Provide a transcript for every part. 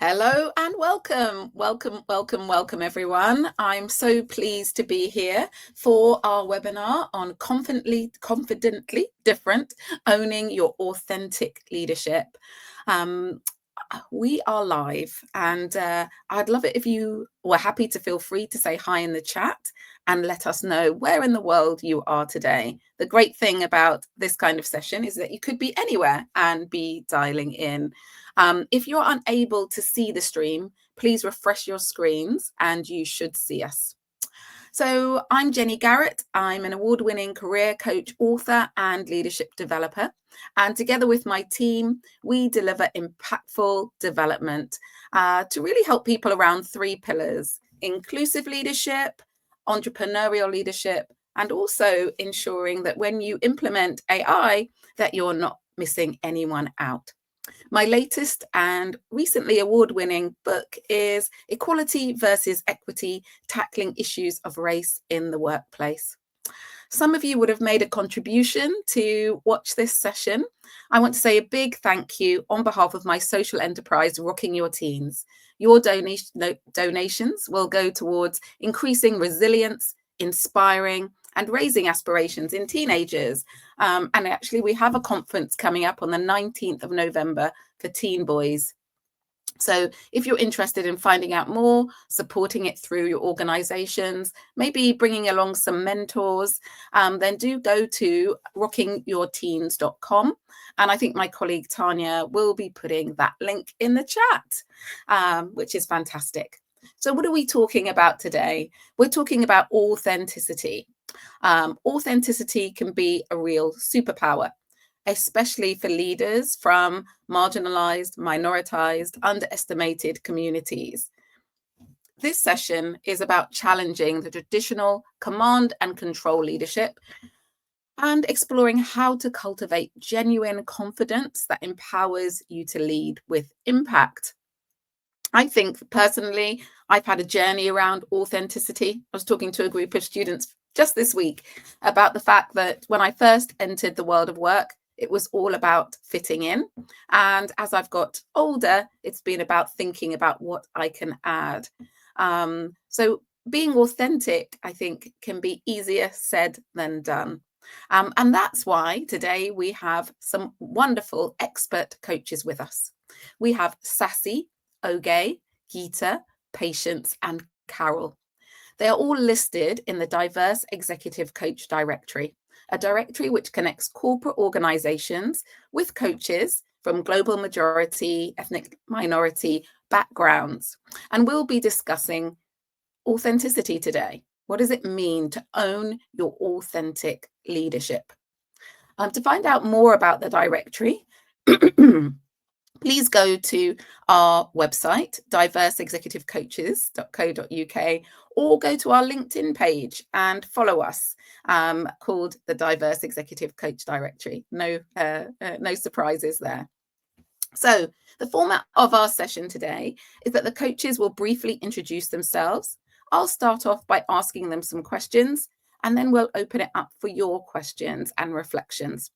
Hello and welcome. Welcome, everyone. I'm so pleased to be here for our webinar on confidently different, owning your authentic leadership. We are live, and I'd love it if you were happy to feel free to say hi in the chat and let us know where in the world you are today. The great thing about this kind of session is that you could be anywhere and be dialing in. If you're unable to see the stream, please refresh your screens and you should see us. So I'm Jenny Garrett. I'm an award-winning career coach, author, and leadership developer. And together with my team, we deliver impactful development to really help people around three pillars: inclusive leadership, entrepreneurial leadership, and also ensuring that when you implement AI, that you're not missing anyone out. My latest and recently award-winning book is Equality versus Equity: Tackling Issues of Race in the Workplace. Some of you would have made a contribution to watch this session. I want to say a big thank you on behalf of my social enterprise, Rocking Your Teens. Your donations will go towards increasing resilience, inspiring, and raising aspirations in teenagers. And actually, we have a conference coming up on the 19th of November for teen boys. So if you're interested in finding out more, supporting it through your organizations, maybe bringing along some mentors, then do go to rockingyourteens.com. And I think my colleague Tanya will be putting that link in the chat, which is fantastic. So what are we talking about today? We're talking about authenticity. Authenticity can be a real superpower, especially for leaders from marginalised, minoritized, underestimated communities. This session is about challenging the traditional command and control leadership and exploring how to cultivate genuine confidence that empowers you to lead with impact. I think personally, I've had a journey around authenticity. I was talking to a group of students just this week about the fact that when I first entered the world of work, it was all about fitting in. And as I've got older, it's been about thinking about what I can add. So being authentic, I think, can be easier said than done. And that's why today we have some wonderful expert coaches with us. We have Sassy, Oge, Geeta, Patience, and Carol. They are all listed in the Diverse Executive Coach Directory, a directory which connects corporate organizations with coaches from global majority, ethnic minority backgrounds. And we'll be discussing authenticity today. What does it mean to own your authentic leadership? To find out more about the directory, please go to our website, diverseexecutivecoaches.co.uk, or go to our LinkedIn page and follow us, called the Diverse Executive Coach Directory. No surprises there. So the format of our session today is that the coaches will briefly introduce themselves. I'll start off by asking them some questions, and then we'll open it up for your questions and reflections.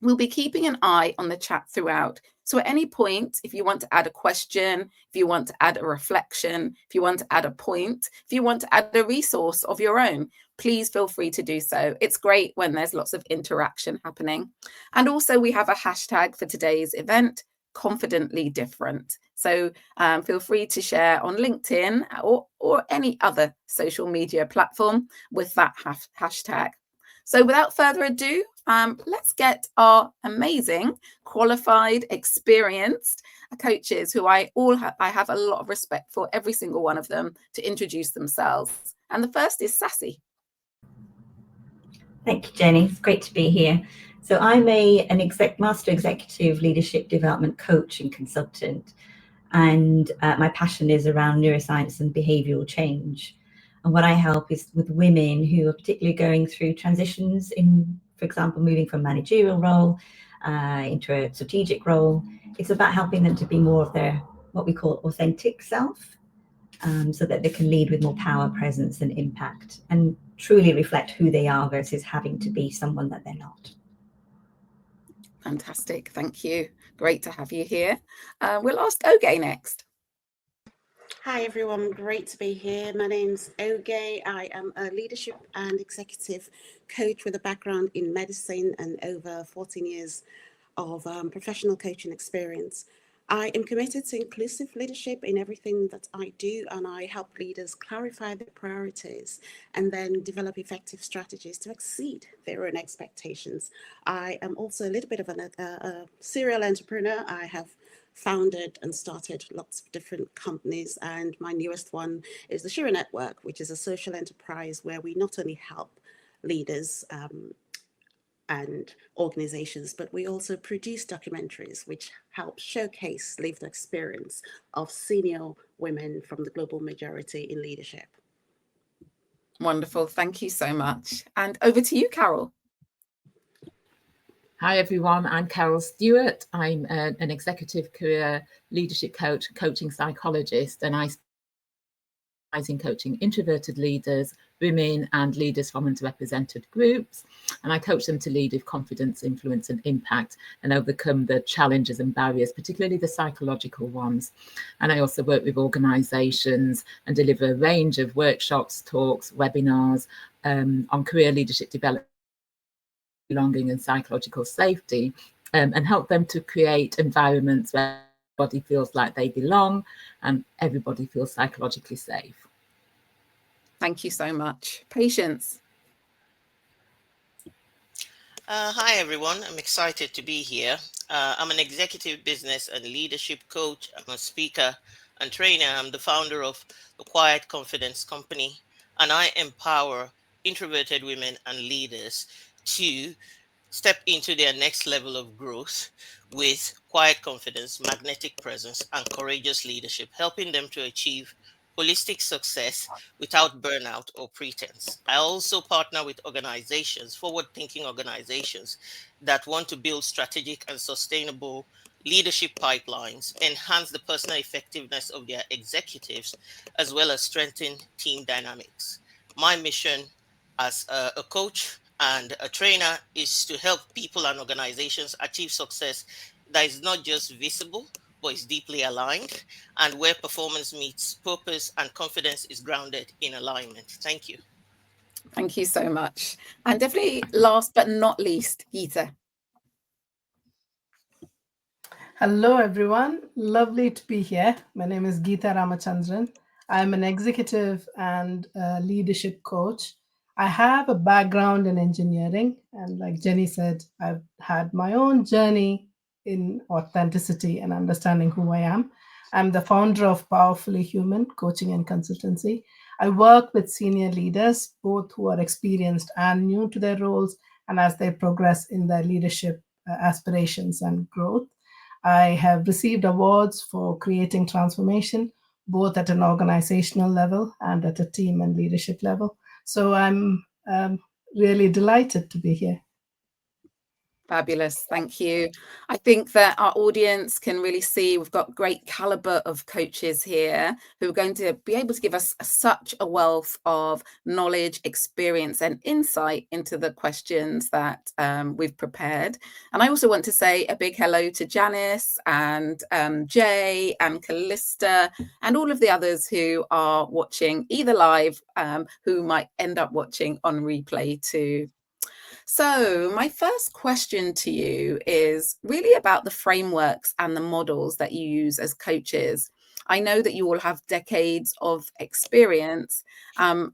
We'll be keeping an eye on the chat throughout. So at any point, if you want to add a question, if you want to add a reflection, if you want to add a point, if you want to add a resource of your own, please feel free to do so. It's great when there's lots of interaction happening. And also we have a hashtag for today's event, confidently different. So feel free to share on LinkedIn or any other social media platform with that hashtag. So without further ado, let's get our amazing, qualified, experienced coaches who I have a lot of respect for, every single one of them, to introduce themselves. And the first is Sassy. Thank you, Jenny. It's great to be here. So I'm an master executive leadership development coach and consultant, and my passion is around neuroscience and behavioral change. And what I help is with women who are particularly going through transitions in, for example, moving from managerial role into a strategic role. It's about helping them to be more of their, what we call authentic self, so that they can lead with more power, presence, and impact, and truly reflect who they are versus having to be someone that they're not. Fantastic. Thank you. Great to have you here. We'll ask Oge next. Hi everyone, great to be here. My name's Oge. I am a leadership and executive coach with a background in medicine and over 14 years of professional coaching experience. I am committed to inclusive leadership in everything that I do, and I help leaders clarify their priorities and then develop effective strategies to exceed their own expectations. I am also a little bit of a serial entrepreneur. I have founded and started lots of different companies, and my newest one is the Shira Network, which is a social enterprise where we not only help leaders and organizations, but we also produce documentaries which help showcase lived experience of senior women from the global majority in leadership. Wonderful. Thank you so much. And over to you, Carol. Hi everyone, I'm Carol Stewart. I'm an executive career leadership coach, coaching psychologist, and I specialize in coaching introverted leaders, women and leaders from underrepresented groups. And I coach them to lead with confidence, influence and impact and overcome the challenges and barriers, particularly the psychological ones. And I also work with organisations and deliver a range of workshops, talks, webinars on career leadership development, belonging and psychological safety, and help them to create environments where everybody feels like they belong and everybody feels psychologically safe. Thank you so much. Patience. Hi everyone, I'm excited to be here. I'm an executive business and leadership coach. I'm a speaker and trainer. I'm the founder of the Quiet Confidence Company, and I empower introverted women and leaders to step into their next level of growth with quiet confidence, magnetic presence, and courageous leadership, helping them to achieve holistic success without burnout or pretense. I also partner with organizations, forward-thinking organizations that want to build strategic and sustainable leadership pipelines, enhance the personal effectiveness of their executives, as well as strengthen team dynamics. My mission as a coach and a trainer is to help people and organizations achieve success that is not just visible, but is deeply aligned, and where performance meets purpose and confidence is grounded in alignment. Thank you. Thank you so much. And definitely last but not least, Geeta. Hello, everyone. Lovely to be here. My name is Geeta Ramachandran. I'm an executive and leadership coach. I have a background in engineering, and like Jenny said, I've had my own journey in authenticity and understanding who I am. I'm the founder of Powerfully Human Coaching and Consultancy. I work with senior leaders, both who are experienced and new to their roles, and as they progress in their leadership aspirations and growth. I have received awards for creating transformation, both at an organizational level and at a team and leadership level. So I'm really delighted to be here. Fabulous. Thank you. I think that our audience can really see we've got great caliber of coaches here who are going to be able to give us such a wealth of knowledge, experience, and insight into the questions that we've prepared. And I also want to say a big hello to Janice and Jay and Callista and all of the others who are watching either live, who might end up watching on replay too. So my first question to you is really about the frameworks and the models that you use as coaches. I know that you all have decades of experience, and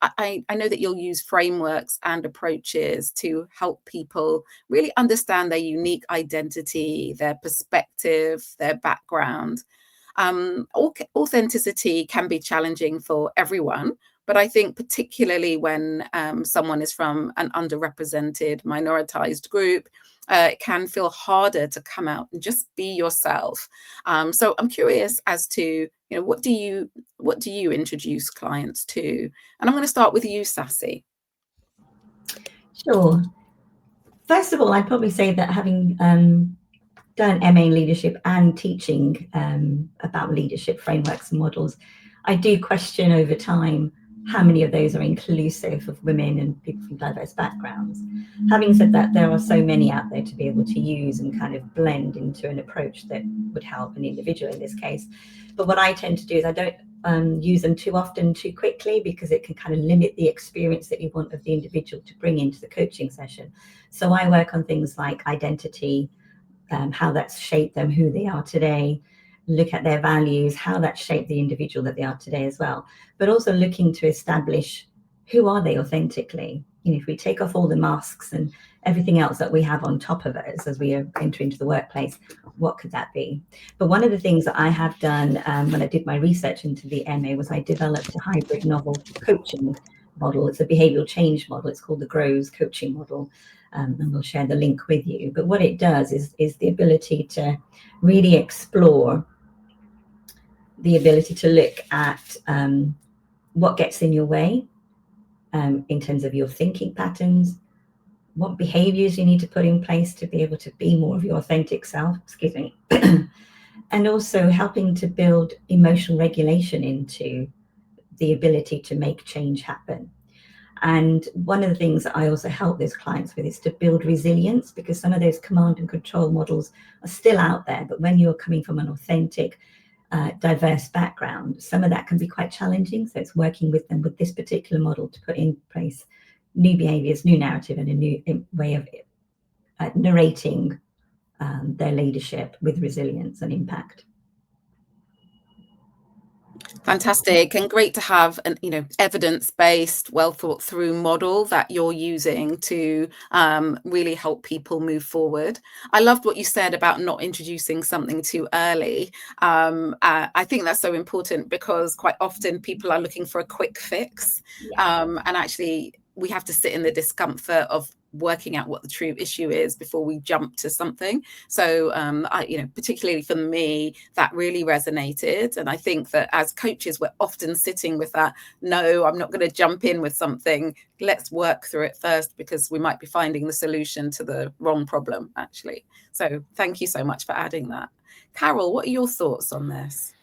I know that you'll use frameworks and approaches to help people really understand their unique identity, their perspective, their background. Authenticity can be challenging for everyone, but I think particularly when someone is from an underrepresented, minoritized group, it can feel harder to come out and just be yourself. So I'm curious as to, what do you introduce clients to? And I'm going to start with you, Sassy. Sure. First of all, I'd probably say that having done MA in leadership and teaching about leadership frameworks and models, I do question over time how many of those are inclusive of women and people from diverse backgrounds? Having said that, there are so many out there to be able to use and kind of blend into an approach that would help an individual in this case. But what I tend to do is I don't use them too often, too quickly, because it can kind of limit the experience that you want of the individual to bring into the coaching session. So I work on things like identity, how that's shaped them, who they are today, look at their values, how that shaped the individual that they are today as well, but also looking to establish who are they authentically. You know, if we take off all the masks and everything else that we have on top of us as we enter into the workplace, what could that be? But one of the things that I have done when I did my research into the MA was I developed a hybrid novel coaching model. It's a behavioral change model. It's called the GROWS coaching model. And we'll share the link with you. But what it does is the ability to really explore the ability to look at what gets in your way in terms of your thinking patterns, what behaviors you need to put in place to be able to be more of your authentic self, excuse me, and also helping to build emotional regulation into the ability to make change happen. And one of the things that I also help those clients with is to build resilience, because some of those command and control models are still out there. But when you're coming from an authentic, diverse background, some of that can be quite challenging. So it's working with them with this particular model to put in place new behaviors, new narrative, and a new way of narrating their leadership with resilience and impact. Fantastic, and great to have an evidence-based, well thought through model that you're using to really help people move forward. I loved what you said about not introducing something too early. I think that's so important, because quite often people are looking for a quick fix, and actually we have to sit in the discomfort of working out what the true issue is before we jump to something. So particularly for me, that really resonated. And I think that as coaches, we're often sitting with that, no, I'm not going to jump in with something. Let's work through it first, because we might be finding the solution to the wrong problem, actually. So thank you so much for adding that. Carol, what are your thoughts on this?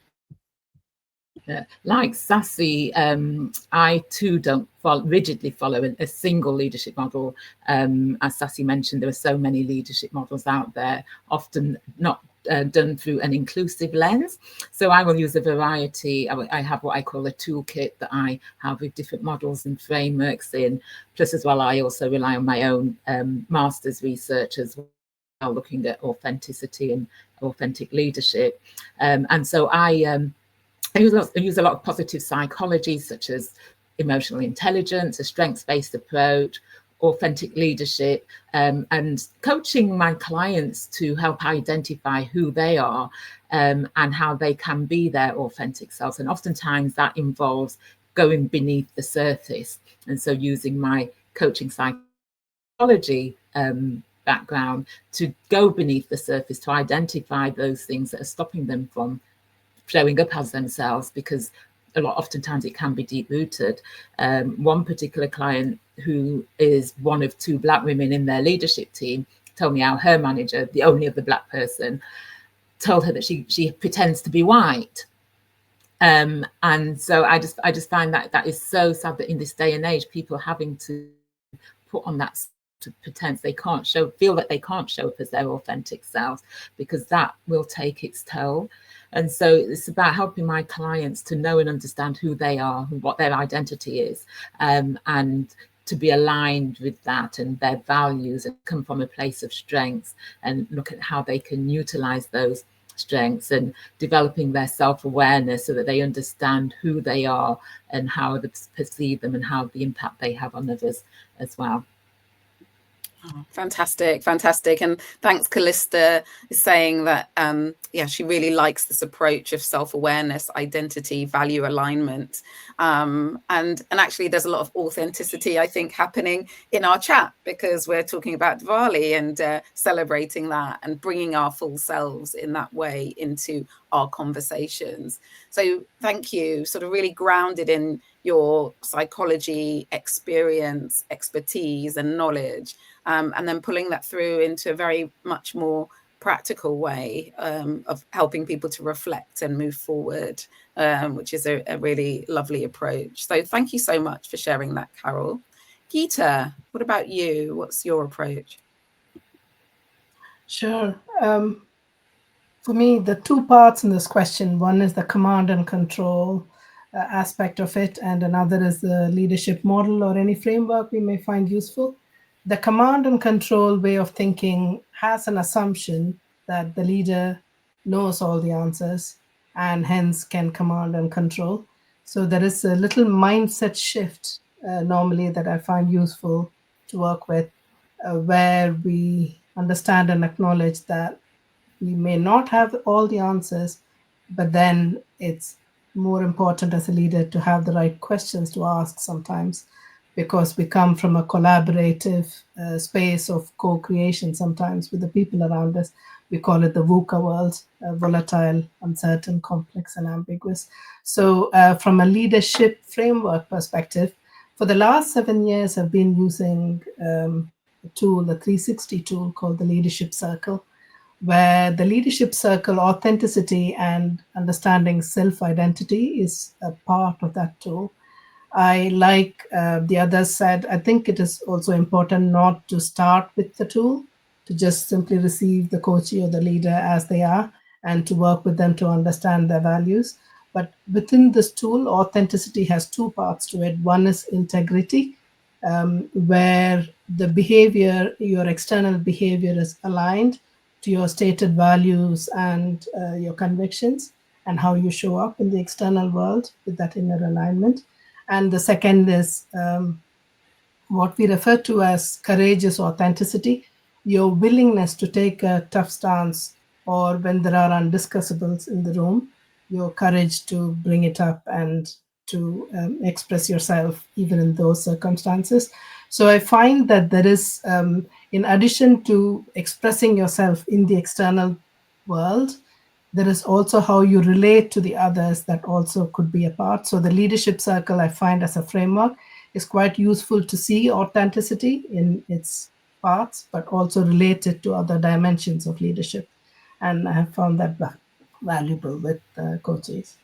Like Sassy, I too don't rigidly follow a single leadership model. As Sassy mentioned, there are so many leadership models out there, often not done through an inclusive lens. So I will use a variety. I have what I call a toolkit that I have with different models and frameworks in. Plus, as well, I also rely on my own master's research as well, looking at authenticity and authentic leadership. And so I use a lot of positive psychology, such as emotional intelligence, a strengths-based approach, authentic leadership, and coaching my clients to help identify who they are and how they can be their authentic selves. And oftentimes that involves going beneath the surface. And so using my coaching psychology background to go beneath the surface, to identify those things that are stopping them from showing up as themselves, because oftentimes it can be deep rooted. One particular client, who is one of 2 Black women in their leadership team, told me how her manager, the only other Black person, told her that she pretends to be white. And so I just find that is so sad, that in this day and age, people are having to put on that to pretend feel that they can't show up as their authentic selves, because that will take its toll. And so it's about helping my clients to know and understand who they are, what their identity is, and to be aligned with that and their values, and come from a place of strength, and look at how they can utilize those strengths, and developing their self-awareness so that they understand who they are and how they perceive them, and how the impact they have on others as well. Oh, fantastic. And thanks, Callista, is saying that she really likes this approach of self-awareness, identity, value alignment, and actually there's a lot of authenticity, I think, happening in our chat, because we're talking about Diwali and celebrating that and bringing our full selves in that way into our conversations. So thank you, sort of really grounded in your psychology experience, expertise and knowledge, and then pulling that through into a very much more practical way of helping people to reflect and move forward, which is a really lovely approach. So thank you so much for sharing that, Carol. Geeta, what about you? What's your approach? Sure. For me, the two parts in this question, one is the command and control aspect of it, and another is the leadership model or any framework we may find useful. The command and control way of thinking has an assumption that the leader knows all the answers and hence can command and control. So there is a little mindset shift normally that I find useful to work with, where we understand and acknowledge that we may not have all the answers, but then it's more important as a leader to have the right questions to ask sometimes, because we come from a collaborative space of co-creation sometimes with the people around us. We call it the VUCA world, volatile, uncertain, complex, and ambiguous. So from a leadership framework perspective, for the last 7 years, I've been using a tool, a 360 tool called the Leadership Circle, where the leadership circle authenticity and understanding self-identity is a part of that tool. I, like the others said, I think it is also important not to start with the tool, to just simply receive the coachee or the leader as they are and to work with them to understand their values. But within this tool, authenticity has two parts to it. One is integrity, where the behavior, your external behavior is aligned to your stated values and your convictions, and how you show up in the external world with that inner alignment. And the second is what we refer to as courageous authenticity, your willingness to take a tough stance, or when there are undiscussables in the room, your courage to bring it up and to express yourself even in those circumstances. So I find that there is, in addition to expressing yourself in the external world, there is also how you relate to the others that also could be a part. So the leadership circle, I find as a framework, is quite useful to see authenticity in its parts, but also related to other dimensions of leadership. And I have found that valuable with coaches.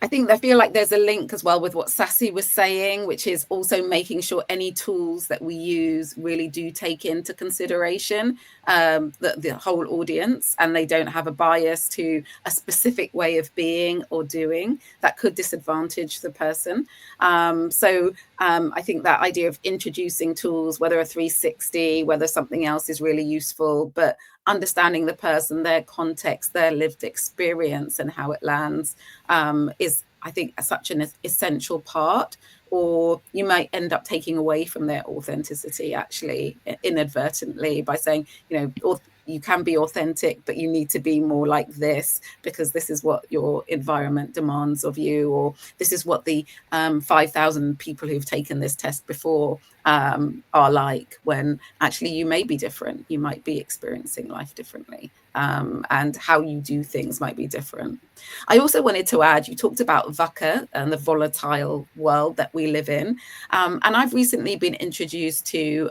I feel like there's a link as well with what Sassy was saying, which is also making sure any tools that we use really do take into consideration the whole audience, and they don't have a bias to a specific way of being or doing that could disadvantage the person. I think that idea of introducing tools, whether a 360, whether something else, is really useful, but understanding the person, their context, their lived experience, and how it lands is, I think, such an essential part. Or you might end up taking away from their authenticity, actually, inadvertently, by saying, you can be authentic, but you need to be more like this because this is what your environment demands of you, or this is what the 5,000 people who've taken this test before are like, when actually you may be different. You might be experiencing life differently, and how you do things might be different. I also wanted to add, you talked about VUCA and the volatile world that we live in. And I've recently been introduced to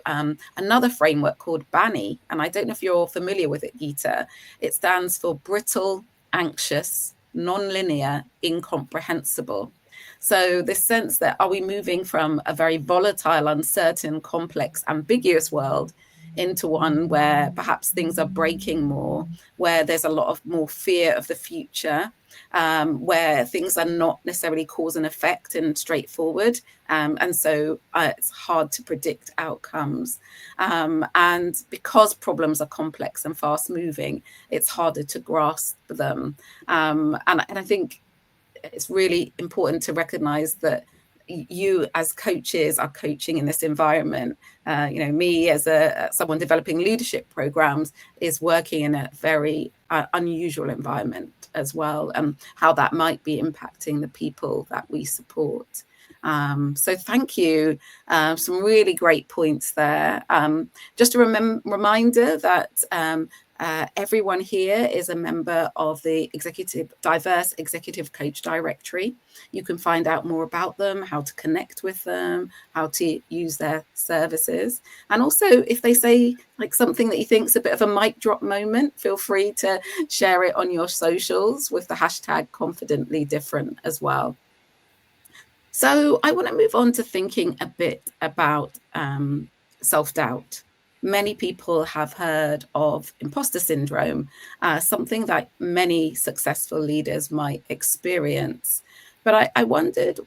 another framework called BANI. And I don't know if you're familiar with it, Geeta. It stands for brittle, anxious, non-linear, incomprehensible. So this sense that, are we moving from a very volatile, uncertain, complex, ambiguous world into one where perhaps things are breaking more, where there's a lot of more fear of the future, where things are not necessarily cause and effect and straightforward. And so it's hard to predict outcomes. And because problems are complex and fast moving, it's harder to grasp them. And I think it's really important to recognize that you as coaches are coaching in this environment. Me as someone developing leadership programs is working in a very unusual environment as well, and how that might be impacting the people that we support. So thank you. Some really great points there. Just a reminder that everyone here is a member of the Diverse Executive Coach Directory. You can find out more about them, how to connect with them, how to use their services. And also, if they say like something that you think is a bit of a mic drop moment, feel free to share it on your socials with the hashtag confidently different as well. So I want to move on to thinking a bit about self-doubt. Many people have heard of imposter syndrome, something that many successful leaders might experience. But I wondered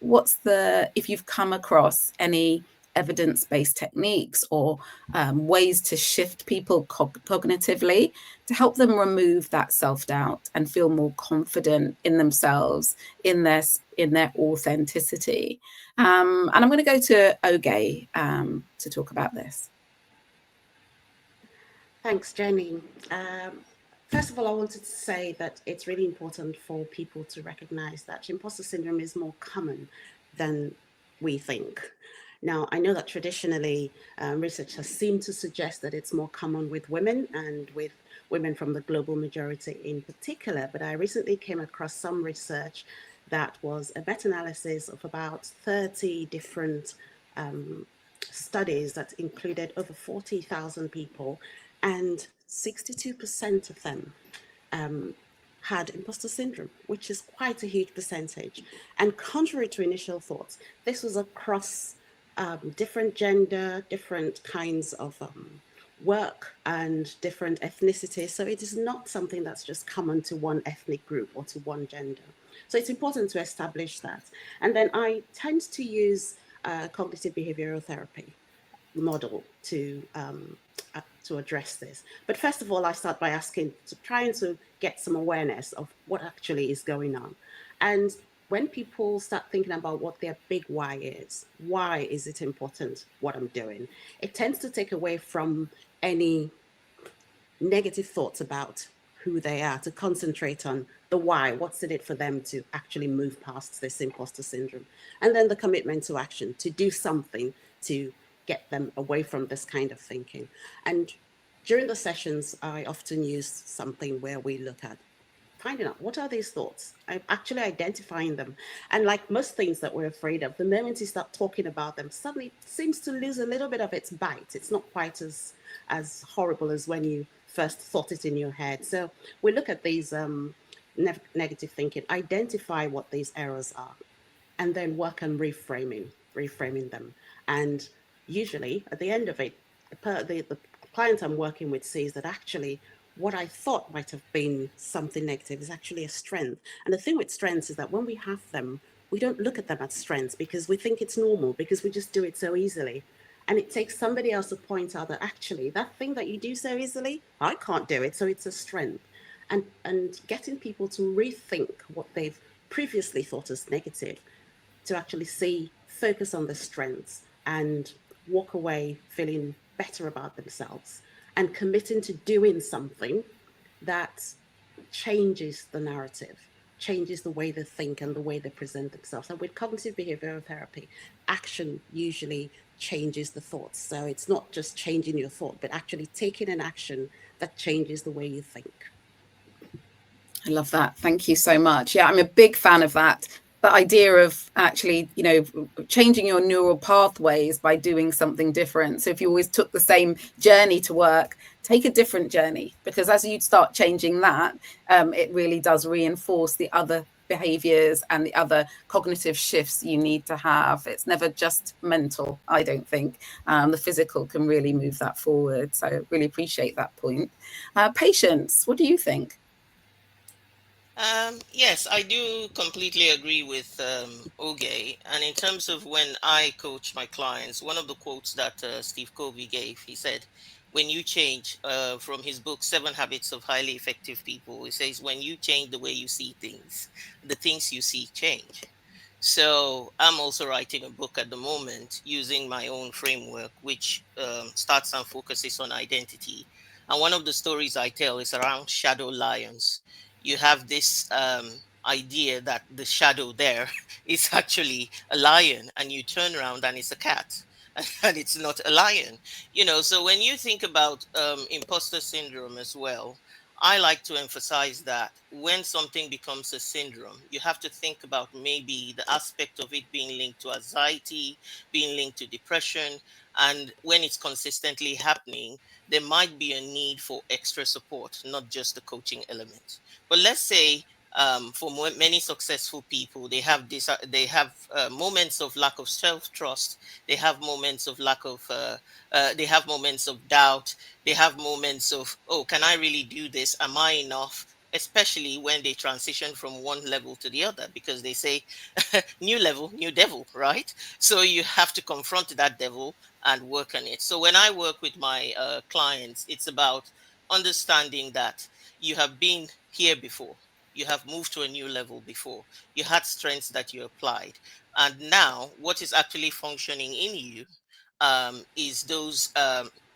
if you've come across any evidence-based techniques or ways to shift people cognitively to help them remove that self-doubt and feel more confident in themselves, in their authenticity. And I'm going to go to Oge to talk about this. Thanks, Jenny. First of all, I wanted to say that it's really important for people to recognize that imposter syndrome is more common than we think. Now, I know that traditionally research has seemed to suggest that it's more common with women and with women from the global majority in particular, but I recently came across some research that was a meta-analysis of about 30 different studies that included over 40,000 people, and 62% of them had imposter syndrome, which is quite a huge percentage. And contrary to initial thoughts, this was across different gender, different kinds of work, and different ethnicities. So it is not something that's just common to one ethnic group or to one gender. So it's important to establish that. And then I tend to use cognitive behavioral therapy model to address this. But first of all, I start by trying to get some awareness of what actually is going on. And when people start thinking about what their big why is it important what I'm doing? It tends to take away from any negative thoughts about who they are, to concentrate on the why, what's in it for them to actually move past this imposter syndrome. And then the commitment to action, to do something to get them away from this kind of thinking. And during the sessions, I often use something where we look at finding out what are these thoughts. I'm actually identifying them. And like most things that we're afraid of, the moment you start talking about them, suddenly it seems to lose a little bit of its bite. It's not quite as horrible as when you first thought it in your head. So we look at these negative thinking, identify what these errors are, and then work on reframing them. And usually at the end of it, the client I'm working with sees that actually what I thought might have been something negative is actually a strength. And the thing with strengths is that when we have them, we don't look at them as strengths because we think it's normal, because we just do it so easily. And it takes somebody else to point out that actually that thing that you do so easily, I can't do it, so it's a strength. And getting people to rethink what they've previously thought as negative, to actually focus on the strengths and walk away feeling better about themselves and committing to doing something that changes the narrative, changes the way they think and the way they present themselves. And with cognitive behavioral therapy, action usually changes the thoughts. So it's not just changing your thought, but actually taking an action that changes the way you think. I love that. Thank you so much. Yeah, I'm a big fan of that. The idea of actually, changing your neural pathways by doing something different. So if you always took the same journey to work, take a different journey, because as you start changing that, it really does reinforce the other behaviors and the other cognitive shifts you need to have. It's never just mental, I don't think. The physical can really move that forward. So really appreciate that point. Patience, what do you think? Yes, I do completely agree with Oge. And in terms of when I coach my clients, one of the quotes that Steve Covey gave, he said, when you change, from his book, 7 Habits of Highly Effective People, he says, when you change the way you see things, the things you see change. So I'm also writing a book at the moment using my own framework, which starts and focuses on identity. And one of the stories I tell is around shadow lions. You have this idea that the shadow there is actually a lion, and you turn around and it's a cat and it's not a lion. So when you think about imposter syndrome as well, I like to emphasize that when something becomes a syndrome, you have to think about maybe the aspect of it being linked to anxiety, being linked to depression. And when it's consistently happening, there might be a need for extra support, not just the coaching element. But let's say for many successful people, they have moments of lack of self-trust. They have moments of they have moments of doubt. They have moments of, oh, can I really do this? Am I enough? Especially when they transition from one level to the other, because they say, new level, new devil, right? So you have to confront that devil and work on it. So when I work with my clients, it's about understanding that you have been here before. You have moved to a new level before. You had strengths that you applied. And now what is actually functioning in you is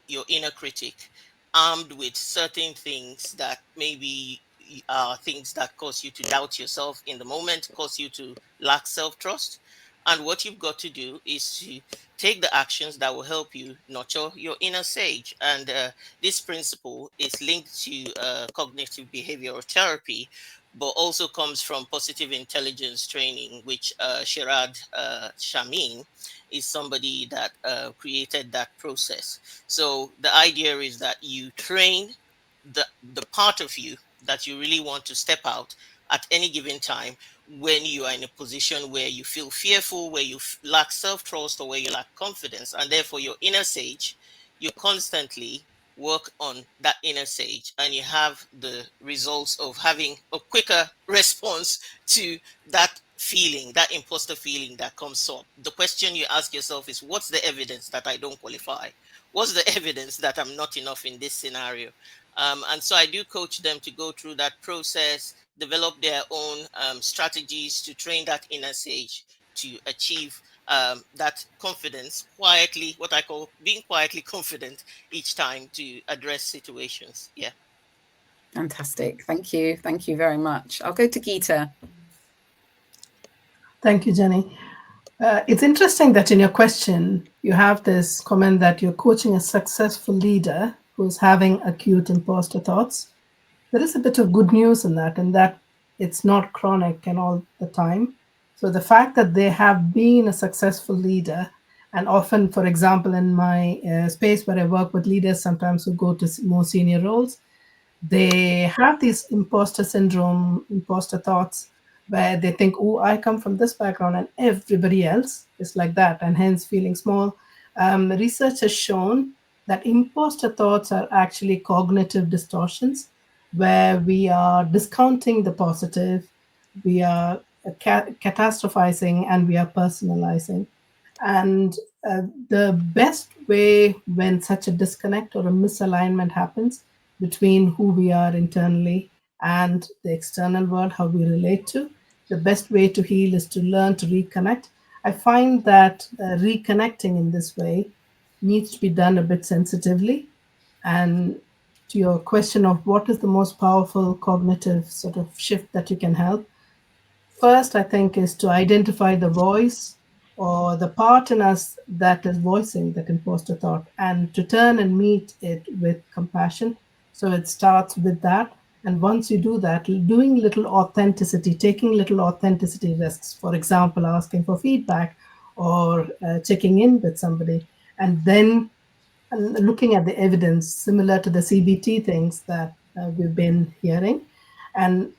your inner critic, armed with certain things that maybe are things that cause you to doubt yourself in the moment, cause you to lack self-trust. And what you've got to do is to take the actions that will help you nurture your inner sage. And this principle is linked to cognitive behavioral therapy, but also comes from positive intelligence training, which Sherad Shamin is somebody that created that process. So the idea is that you train the part of you that you really want to step out at any given time when you are in a position where you feel fearful, where you lack self-trust, or where you lack confidence. And therefore your inner sage, you constantly work on that inner sage, and you have the results of having a quicker response to that feeling, that imposter feeling that comes up. The question you ask yourself is, what's the evidence that I don't qualify? What's the evidence that I'm not enough in this scenario? And so I do coach them to go through that process, develop their own strategies to train that inner sage to achieve that confidence quietly, what I call being quietly confident each time to address situations. Yeah. Fantastic. Thank you. Thank you very much. I'll go to Geeta. Thank you, Jenny. It's interesting that in your question, you have this comment that you're coaching a successful leader who's having acute imposter thoughts. There is a bit of good news in that it's not chronic and all the time. So the fact that they have been a successful leader, and often, for example, in my space where I work with leaders, sometimes who go to more senior roles, they have these imposter syndrome, imposter thoughts, where they think, oh, I come from this background and everybody else is like that, and hence feeling small. Research has shown that imposter thoughts are actually cognitive distortions, where we are discounting the positive, we are catastrophizing, and we are personalizing. And the best way when such a disconnect or a misalignment happens between who we are internally and the external world, how we relate to, the best way to heal is to learn to reconnect. I find that reconnecting in this way needs to be done a bit sensitively. And to your question of what is the most powerful cognitive sort of shift that you can help, first, I think, is to identify the voice or the part in us that is voicing that imposter thought, and to turn and meet it with compassion. So it starts with that. And once you do that, doing little authenticity, taking little authenticity risks, for example, asking for feedback or checking in with somebody, and then looking at the evidence similar to the CBT things that we've been hearing. And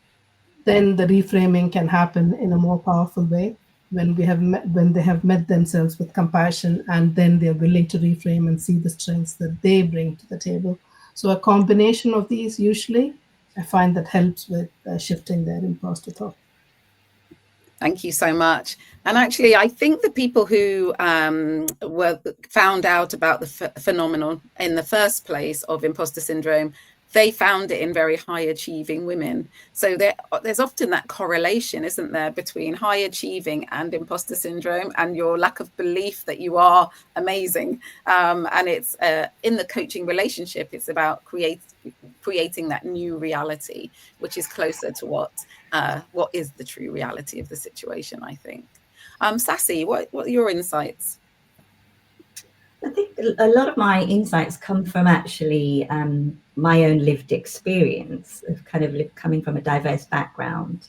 then the reframing can happen in a more powerful way when when they have met themselves with compassion, and then they're willing to reframe and see the strengths that they bring to the table. So a combination of these, usually I find, that helps with shifting their imposter thought. Thank you so much. And actually, I think the people who were found out about the phenomenon in the first place of imposter syndrome, they found it in very high achieving women. So there's often that correlation, isn't there, between high achieving and imposter syndrome and your lack of belief that you are amazing. And it's in the coaching relationship, it's about creating that new reality, which is closer to what is the true reality of the situation, I think. Sassy, what are your insights? I think a lot of my insights come from actually my own lived experience of kind of coming from a diverse background,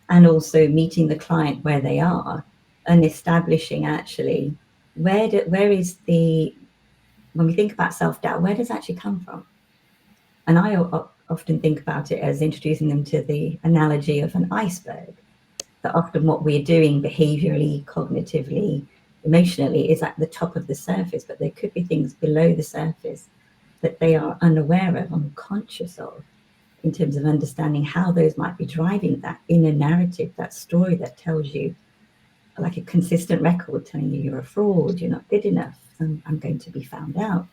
and also meeting the client where they are and establishing actually where is the, when we think about self-doubt, where does it actually come from? And I often think about it as introducing them to the analogy of an iceberg, that often what we're doing behaviorally, cognitively, emotionally is at the top of the surface, but there could be things below the surface that they are unaware of, unconscious of, in terms of understanding how those might be driving that inner narrative, that story that tells you, like a consistent record telling you you're a fraud, you're not good enough, I'm going to be found out.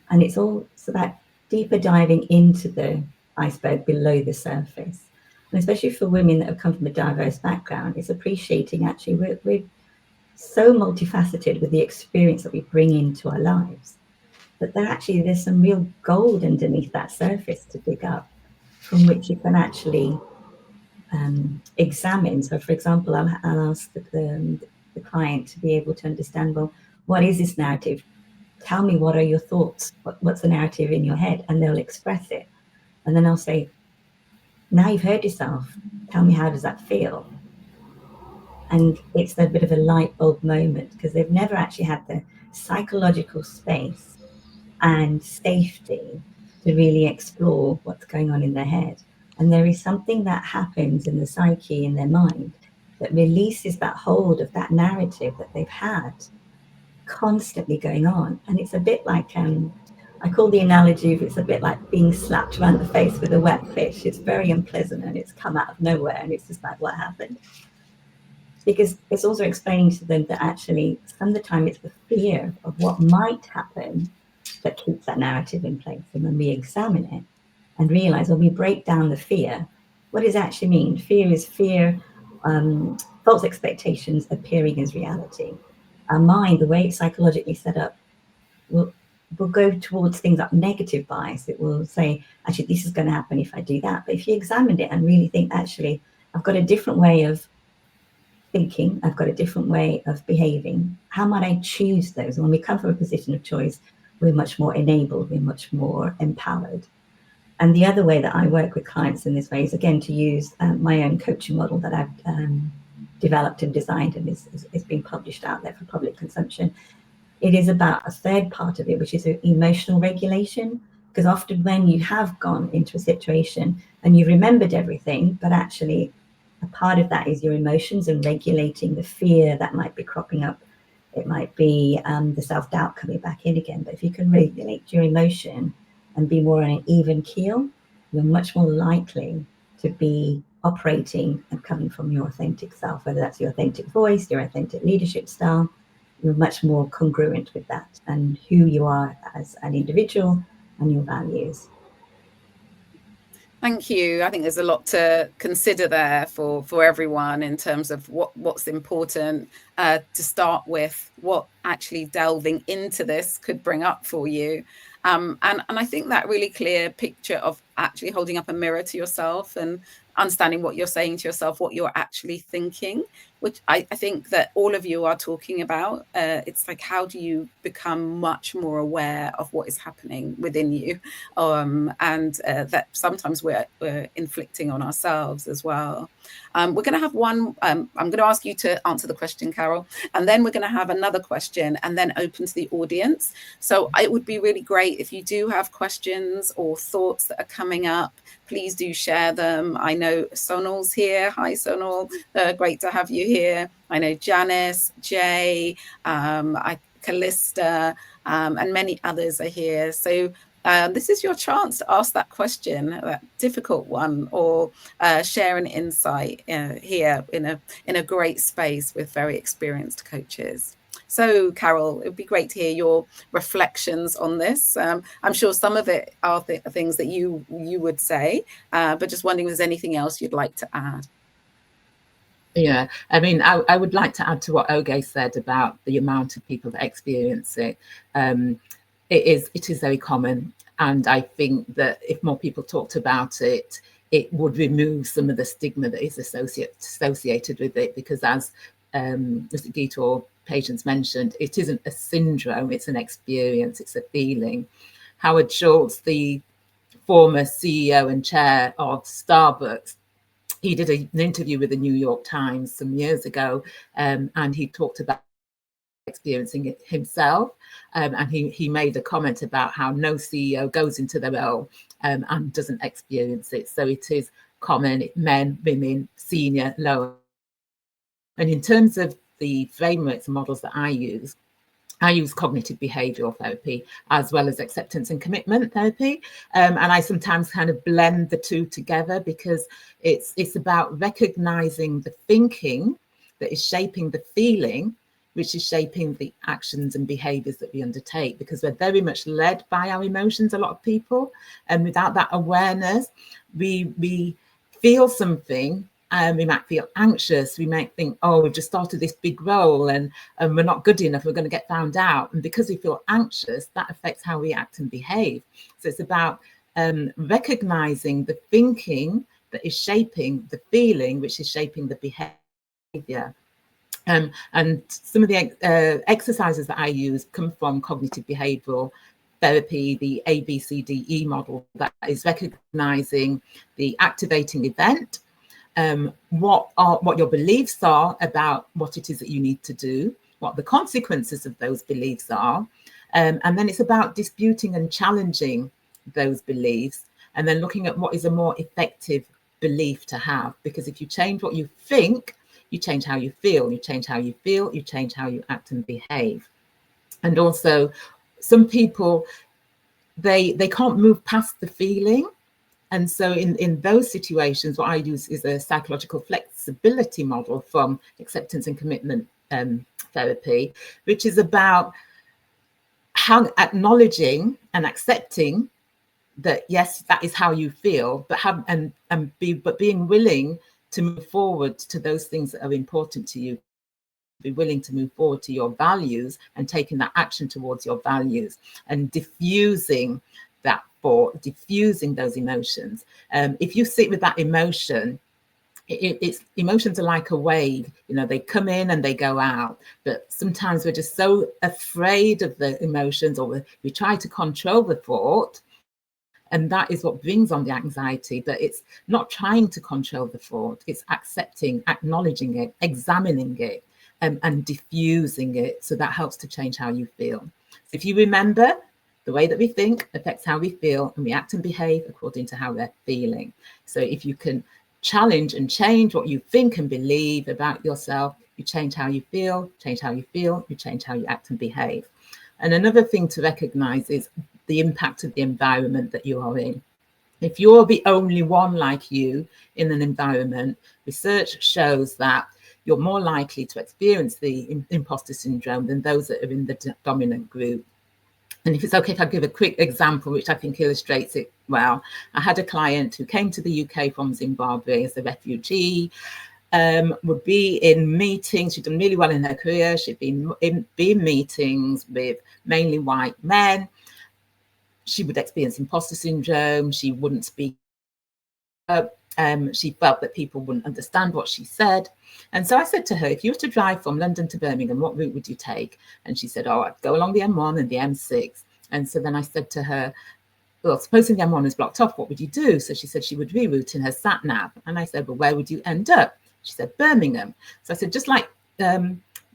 And it's all about deeper diving into the iceberg below the surface. And especially for women that have come from a diverse background, it's appreciating actually we're so multifaceted with the experience that we bring into our lives, that there's some real gold underneath that surface to dig up, from which you can actually examine. So, for example, I'll ask the client to be able to understand, well, what is this narrative? Tell me, what are your thoughts? What's the narrative in your head? And they'll express it. And then I'll say, now you've heard yourself. Tell me, how does that feel? And it's a bit of a light bulb moment, because they've never actually had the psychological space and safety to really explore what's going on in their head. And there is something that happens in the psyche, in their mind, that releases that hold of that narrative that they've had constantly going on. And it's a bit like, I call the analogy of, it's a bit like being slapped around the face with a wet fish. It's very unpleasant, and it's come out of nowhere, and it's just like, what happened? Because it's also explaining to them that actually some of the time it's the fear of what might happen that keeps that narrative in place. And when we examine it and realize, when we break down the fear, what does it actually mean? Fear is false expectations appearing as reality. Our mind, the way it's psychologically set up, will go towards things like negative bias. It will say, actually, this is going to happen if I do that. But if you examined it and really think, actually, I've got a different way of thinking, I've got a different way of behaving, how might I choose those? And when we come from a position of choice, we're much more enabled, we're much more empowered. And the other way that I work with clients in this way is, again, to use my own coaching model that I've developed and designed, and is being published out there for public consumption. It is about a third part of it, which is emotional regulation. Because often when you have gone into a situation and you've remembered everything, but actually a part of that is your emotions and regulating the fear that might be cropping up. It might be the self-doubt coming back in again. But if you can regulate your emotion and be more on an even keel, you're much more likely to be operating and coming from your authentic self, whether that's your authentic voice, your authentic leadership style. You're much more congruent with that and who you are as an individual and your values. Thank you. I think there's a lot to consider there for everyone in terms of what's important to start with, what actually delving into this could bring up for you. And I think that really clear picture of actually holding up a mirror to yourself and understanding what you're saying to yourself, what you're actually thinking, which I think that all of you are talking about. It's like, how do you become much more aware of what is happening within you? And that sometimes we're inflicting on ourselves as well. We're going to have one, I'm going to ask you to answer the question, Carol, and then we're going to have another question and then open to the audience. So it would be really great if you do have questions or thoughts that are coming up, please do share them. I know Sonal's here. Hi, Sonal. Great to have you here. I know Janice, Jay, Callista, and many others are here. So this is your chance to ask that question, that difficult one, or share an insight here in a great space with very experienced coaches. So, Carol, it would be great to hear your reflections on this. I'm sure some of it are things that you would say, but just wondering if there's anything else you'd like to add. Yeah, I mean, I would like to add to what Oge said about the amount of people that experience it. It is very common. And I think that if more people talked about it, it would remove some of the stigma that is associated with it, because as Mr. Geet or Patience mentioned, it isn't a syndrome, it's an experience, it's a feeling. Howard Schultz, the former CEO and chair of Starbucks, he did an interview with the New York Times some years ago, and he talked about experiencing it himself, and he made a comment about how no CEO goes into their role and doesn't experience it. So it is common, men, women, senior, lower. And in terms of the frameworks and models that I use cognitive behavioral therapy as well as acceptance and commitment therapy. And I sometimes kind of blend the two together, because it's about recognizing the thinking that is shaping the feeling, which is shaping the actions and behaviors that we undertake, because we're very much led by our emotions, a lot of people. And without that awareness, we feel something. We might feel anxious. We might think, oh, we've just started this big role and we're not good enough. We're going to get found out. And because we feel anxious, that affects how we act and behave. So it's about recognizing the thinking that is shaping the feeling, which is shaping the behavior. And some of the exercises that I use come from cognitive behavioral therapy, the ABCDE model, that is recognizing the activating event, what your beliefs are about what it is that you need to do, what the consequences of those beliefs are, and then it's about disputing and challenging those beliefs, and then looking at what is a more effective belief to have. Because if you change what you think, you change how you feel. You change how you feel, you change how you act and behave. And also, some people, they can't move past the feeling. And so in those situations, what I use is a psychological flexibility model from acceptance and commitment therapy, which is about how acknowledging and accepting that, yes, that is how you feel, but being willing to move forward to those things that are important to you, be willing to move forward to your values and taking that action towards your values, and diffusing that thought, diffusing those emotions. If you sit with that emotion, it's emotions are like a wave, they come in and they go out, but sometimes we're just so afraid of the emotions, or we try to control the thought, and that is what brings on the anxiety. But it's not trying to control the thought, it's accepting, acknowledging it, examining it, and diffusing it. So that helps to change how you feel. So if you remember, the way that we think affects how we feel, and we act and behave according to how we're feeling. So if you can challenge and change what you think and believe about yourself, you change how you feel, change how you feel, you change how you act and behave. And another thing to recognize is the impact of the environment that you are in. If you're the only one like you in an environment, research shows that you're more likely to experience the imposter syndrome than those that are in the dominant group. And if it's okay if I give a quick example, which I think illustrates it well. I had a client who came to the UK from Zimbabwe as a refugee, would be in meetings. She'd done really well in her career. She'd been in meetings with mainly white men. She would experience imposter syndrome. She wouldn't speak up. She felt that people wouldn't understand what she said. And so I said to her, if you were to drive from London to Birmingham, what route would you take? And she said, oh, I'd go along the M1 and the M6. And so then I said to her, well, supposing the M1 is blocked off, what would you do? So she said she would reroute in her sat nav. And I said, well, where would you end up? She said, Birmingham. So I said, just like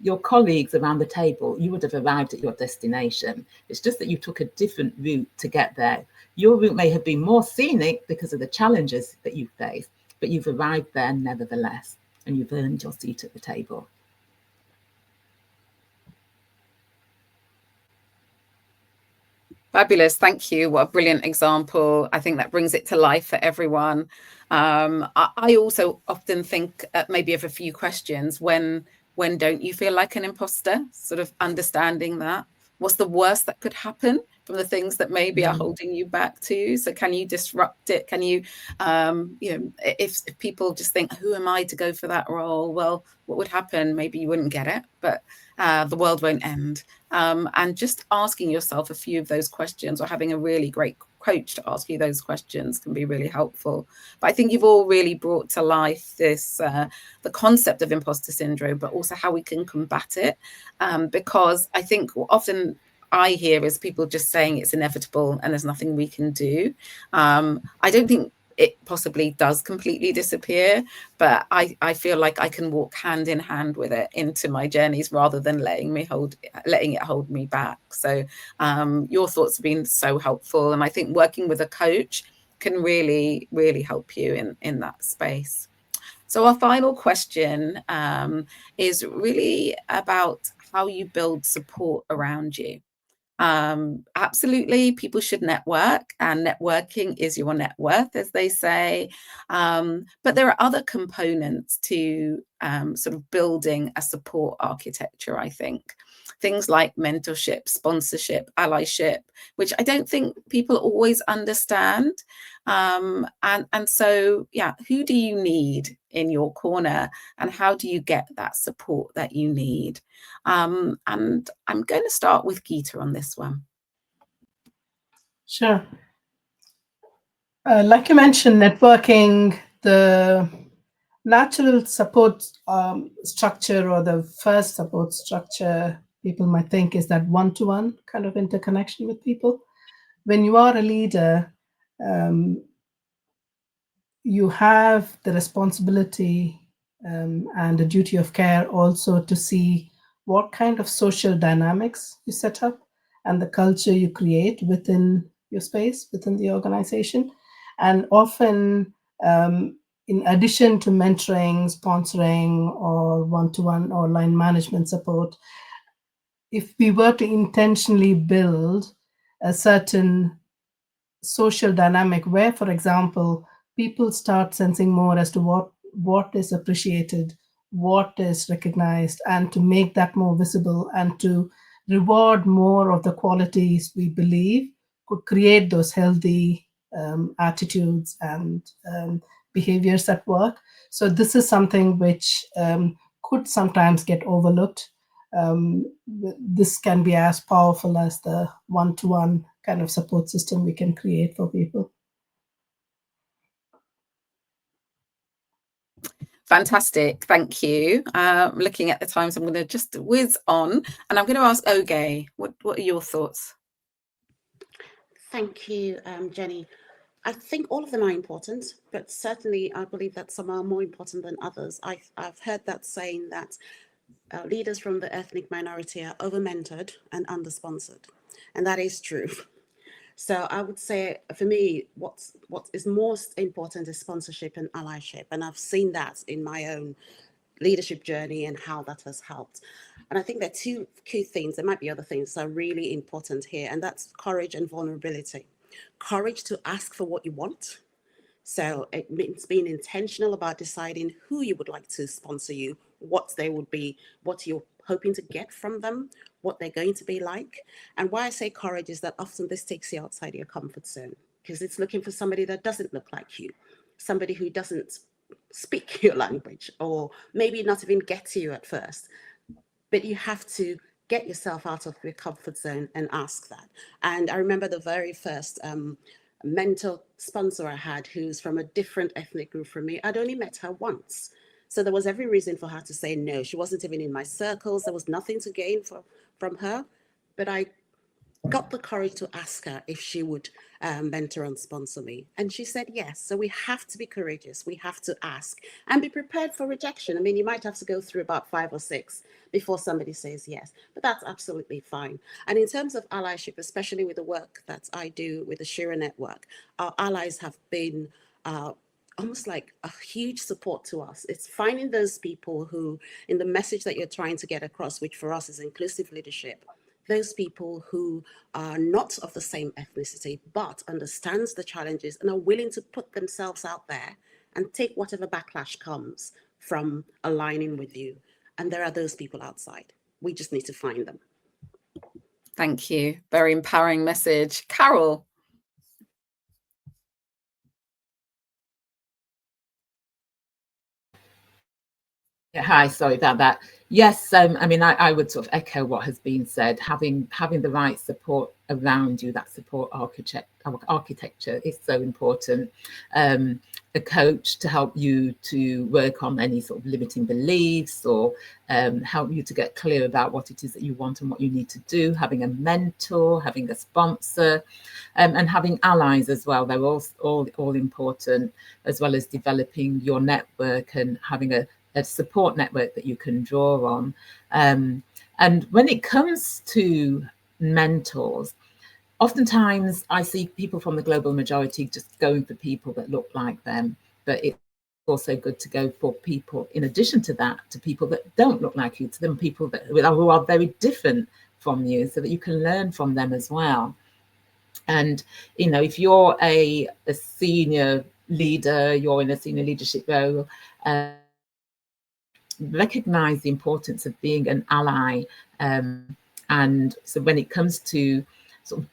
your colleagues around the table, you would have arrived at your destination. It's just that you took a different route to get there. Your route may have been more scenic because of the challenges that you face, but you've arrived there nevertheless, and you've earned your seat at the table. Fabulous. Thank you. What a brilliant example. I think that brings it to life for everyone. I also often think maybe of a few questions. When don't you feel like an imposter? Sort of understanding that. What's the worst that could happen from the things that maybe are holding you back too. So can you disrupt it? Can you, if people just think, who am I to go for that role? Well, what would happen? Maybe you wouldn't get it, but the world won't end. And just asking yourself a few of those questions, or having a really great coach to ask you those questions, can be really helpful. But I think you've all really brought to life this the concept of imposter syndrome, but also how we can combat it, because I think often I hear is people just saying it's inevitable and there's nothing we can do. I don't think it possibly does completely disappear, but I feel like I can walk hand in hand with it into my journeys rather than letting it hold me back. So your thoughts have been so helpful, and I think working with a coach can really, really help you in that space. So our final question is really about how you build support around you. Absolutely, people should network, and networking is your net worth, as they say. But there are other components to sort of building a support architecture, I think. Things like mentorship, sponsorship, allyship, which I don't think people always understand. And so, yeah, who do you need in your corner, and how do you get that support that you need? And I'm going to start with Geeta on this one. Sure. Like you mentioned, networking, the natural support structure, or the first support structure people might think, is that one-to-one kind of interconnection with people. When you are a leader, you have the responsibility and the duty of care also to see what kind of social dynamics you set up and the culture you create within your space, within the organization. And often, in addition to mentoring, sponsoring, or one-to-one or line management support, if we were to intentionally build a certain social dynamic where, for example, people start sensing more as to what is appreciated, what is recognized, and to make that more visible and to reward more of the qualities we believe could create those healthy attitudes and behaviors at work. So this is something which could sometimes get overlooked. This can be as powerful as the one-to-one kind of support system we can create for people. Fantastic, thank you. Looking at the times, I'm going to just whiz on, and I'm going to ask Oge, what are your thoughts? Thank you, Jenny. I think all of them are important, but certainly I believe that some are more important than others. I've heard that saying that leaders from the ethnic minority are over-mentored and under-sponsored, and that is true. So I would say, for me, what is most important is sponsorship and allyship, and I've seen that in my own leadership journey and how that has helped. And I think there are two key things. There might be other things that are really important here, and that's courage and vulnerability. Courage to ask for what you want. So it means being intentional about deciding who you would like to sponsor you, what they would be, what you're hoping to get from them, what they're going to be like. And why I say courage is that often this takes you outside your comfort zone, because it's looking for somebody that doesn't look like you, somebody who doesn't speak your language, or maybe not even get to you at first. But you have to get yourself out of your comfort zone and ask that. And I remember the very first mentor sponsor I had, who's from a different ethnic group from me. I'd only met her once. So there was every reason for her to say no. She wasn't even in my circles. There was nothing to gain from her. But I got the courage to ask her if she would mentor and sponsor me. And she said yes. So we have to be courageous. We have to ask and be prepared for rejection. I mean, you might have to go through about 5 or 6 before somebody says yes, but that's absolutely fine. And in terms of allyship, especially with the work that I do with the Shira Network, our allies have been almost like a huge support to us. It's finding those people who, in the message that you're trying to get across, which for us is inclusive leadership, those people who are not of the same ethnicity, but understands the challenges and are willing to put themselves out there and take whatever backlash comes from aligning with you. And there are those people outside. We just need to find them. Thank you. Very empowering message. Carol. Hi, sorry about that. Yes, I mean, I would sort of echo what has been said. Having the right support around you, that support architecture is so important. A coach to help you to work on any sort of limiting beliefs, or help you to get clear about what it is that you want and what you need to do. Having a mentor, having a sponsor, and having allies as well. They're all important, as well as developing your network and having a support network that you can draw on. And when it comes to mentors, oftentimes I see people from the global majority just going for people that look like them, but it's also good to go for people, in addition to that, to people that don't look like you, to them people that who are very different from you, so that you can learn from them as well. And if you're a senior leader, you're in a senior leadership role, recognize the importance of being an ally. And so when it comes to sort of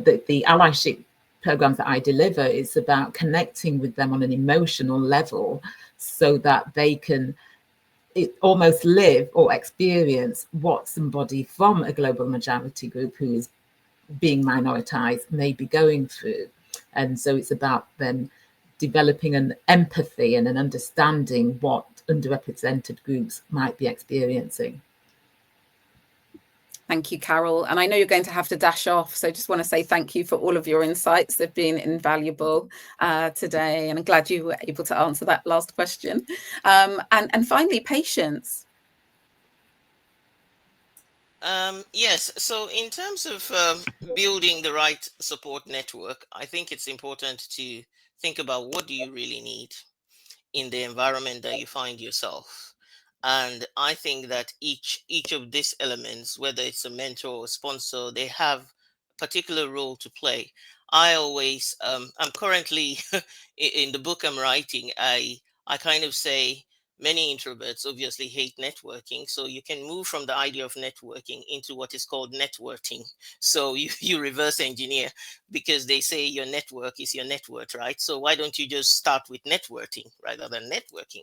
the allyship programs that I deliver, it's about connecting with them on an emotional level, so that they can almost live or experience what somebody from a global majority group who is being minoritized may be going through. And so it's about them developing an empathy and an understanding what underrepresented groups might be experiencing. Thank you, Carol. And I know you're going to have to dash off, so I just want to say thank you for all of your insights. They've been invaluable today, and I'm glad you were able to answer that last question. And finally, Patience. Yes, so in terms of building the right support network, I think it's important to think about what do you really need in the environment that you find yourself. And I think that each of these elements, whether it's a mentor or sponsor, they have a particular role to play. I always I'm currently in the book I'm writing, I kind of say many introverts obviously hate networking, so you can move from the idea of networking into what is called networking. So you reverse engineer, because they say your network is your net worth, right? So why don't you just start with networking rather than networking?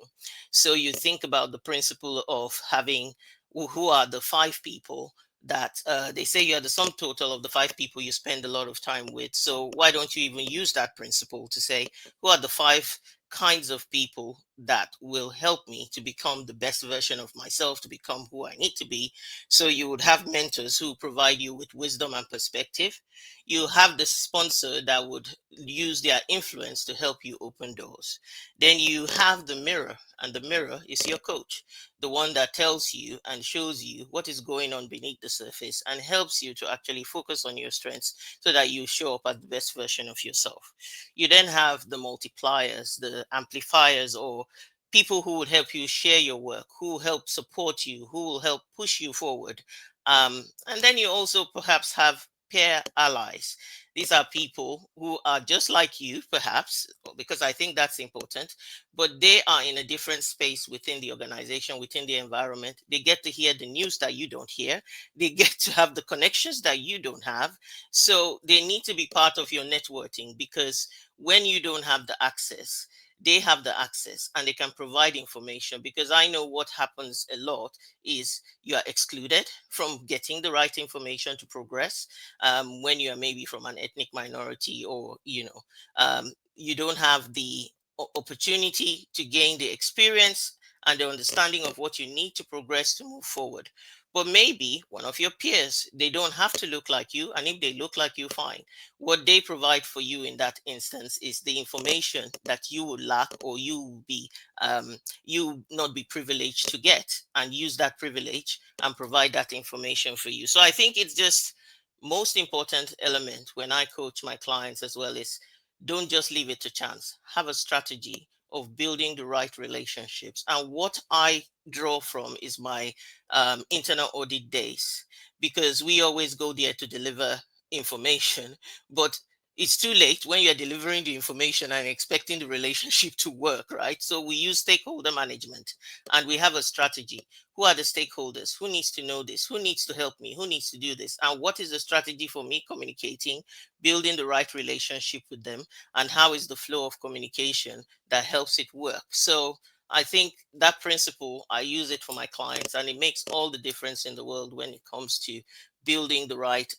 So you think about the principle of having who are the 5 people that they say you are the sum total of the 5 people you spend a lot of time with. So why don't you even use that principle to say, who are the 5 kinds of people that will help me to become the best version of myself, to become who I need to be? So you would have mentors who provide you with wisdom and perspective. You have the sponsor that would use their influence to help you open doors. Then you have the mirror, and the mirror is your coach, the one that tells you and shows you what is going on beneath the surface and helps you to actually focus on your strengths so that you show up as the best version of yourself. You then have the multipliers, the amplifiers, or people who would help you share your work, who help support you, who will help push you forward. And then you also perhaps have peer allies. These are people who are just like you, perhaps, because I think that's important, but they are in a different space within the organization, within the environment. They get to hear the news that you don't hear. They get to have the connections that you don't have. So they need to be part of your networking, because when you don't have the access, they have the access and they can provide information. Because I know what happens a lot is you are excluded from getting the right information to progress, when you are maybe from an ethnic minority, or you don't have the opportunity to gain the experience and the understanding of what you need to progress to move forward. But maybe one of your peers, they don't have to look like you, and if they look like you, fine. What they provide for you in that instance is the information that you would lack, or you not be privileged to get, and use that privilege and provide that information for you. So I think it's just most important element when I coach my clients as well is, don't just leave it to chance. Have a strategy of building the right relationships. And what I draw from is my internal audit days, because we always go there to deliver information, but it's too late when you're delivering the information and expecting the relationship to work, right? So we use stakeholder management and we have a strategy. Who are the stakeholders? Who needs to know this? Who needs to help me? Who needs to do this? And what is the strategy for me communicating, building the right relationship with them? And how is the flow of communication that helps it work? So I think that principle, I use it for my clients, and it makes all the difference in the world when it comes to building the right